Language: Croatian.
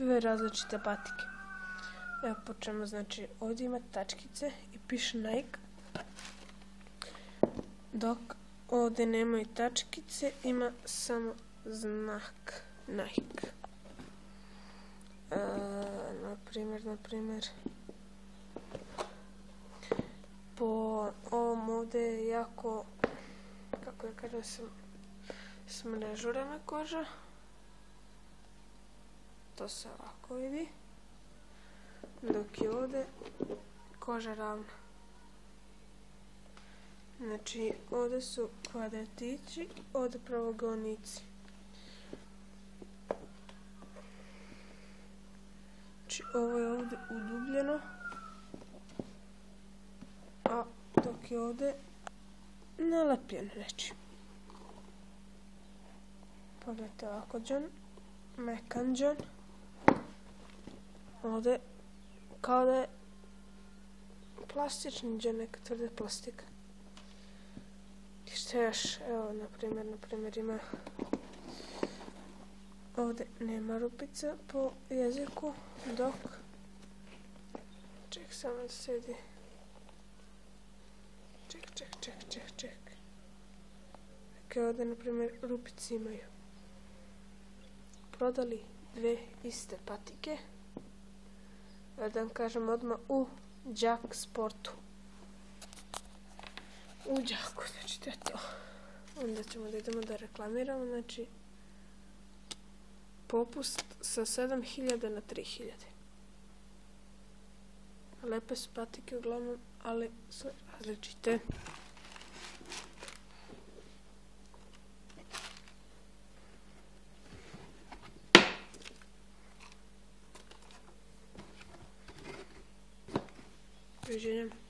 dve različite patike. Evo počnemo, znači ovdje ima tačkice i piše Nike, dok ovdje nemaju tačkice, ima samo znak Nike. Naprimjer, po ovom ovdje je jako, kako ja kažem, smrežurena koža. To se ovako vidi. Dok je ovdje koža ravna. Znači ovdje su kvadratići, ovdje pravouglnici. Znači ovo je ovdje udubljeno, a dok je ovdje nalepljeno nečim. Pogledajte ovako džon, mekan džon. Ovdje kao da je plastični džon, neka tvrda plastika. I što još, evo naprimjer ima, ovdje nema rupica po jeziku, dok, ček samo da sedi, ček. Dakle, ovdje naprimjer rupice imaju. Prodali dve iste patike, da vam kažem odmah, u Đak Sportu. U Đaku, znači to je to. Onda ćemo da idemo da reklamiramo, znači popust sa 7.000 na 3.000. Lepe su patike uglavnom, ali su različite. Doviđenja.